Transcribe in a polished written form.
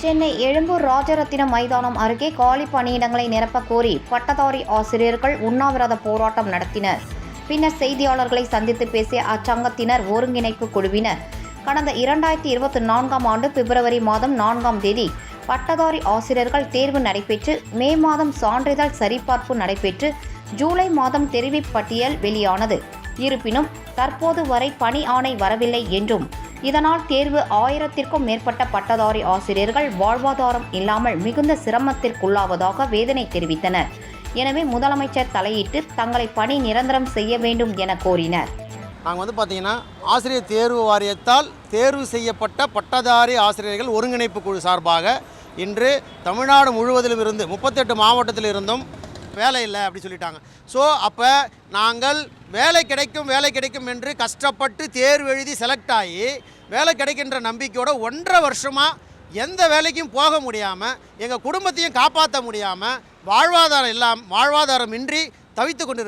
சென்னை எழும்பூர் ராஜரத்தினம் மைதானம் அருகே காலி பணியிடங்களை நிரப்ப கோரி பட்டதாரி ஆசிரியர்கள் உண்ணாவிரத போராட்டம் நடத்தினர். பின்னர் செய்தியாளர்களை சந்தித்து பேசிய அச்சங்கத்தினர் ஒருங்கிணைப்பு குழுவினர் கடந்த 2024ஆம் ஆண்டு பிப்ரவரி மாதம் 4ஆம் தேதி பட்டதாரி ஆசிரியர்கள் தேர்வு நடைபெற்று மே மாதம் சான்றிதழ் சரிபார்ப்பு நடைபெற்று ஜூலை மாதம் தெரிவுப் பட்டியல் வெளியானது. இருப்பினும் தற்போது வரை பணி ஆணை வரவில்லை என்றும் இதனால் தேர்வு 1000த்திற்கும் மேற்பட்ட பட்டதாரி ஆசிரியர்கள் வாழ்வாதாரம் இல்லாமல் மிகுந்த சிரமத்திற்குள்ளாவதாக வேதனை தெரிவித்தனர். எனவே முதலமைச்சர் தலையிட்டு தங்களை பணி நிரந்தரம் செய்ய வேண்டும் என கோரினர். நாங்கள் பார்த்தீங்கன்னா ஆசிரியர் தேர்வு வாரியத்தால் தேர்வு செய்யப்பட்ட பட்டதாரி ஆசிரியர்கள் ஒருங்கிணைப்பு குழு சார்பாக இன்று தமிழ்நாடு முழுவதிலும் இருந்து 38 மாவட்டத்தில் இருந்தும் வேலை இல்லை அப்படி சொல்லிட்டாங்க. ஸோ அப்போ நாங்கள் வேலை கிடைக்கும் என்று கஷ்டப்பட்டு தேர்வு எழுதி செலக்ட் ஆகி வேலை கிடைக்கின்ற நம்பிக்கையோட 1.5 வருஷமாக எந்த வேலைக்கும் போக முடியாமல் எங்கள் குடும்பத்தையும் காப்பாற்ற முடியாமல் வாழ்வாதாரம் இன்றி தவித்து கொண்டிருக்கிறோம்.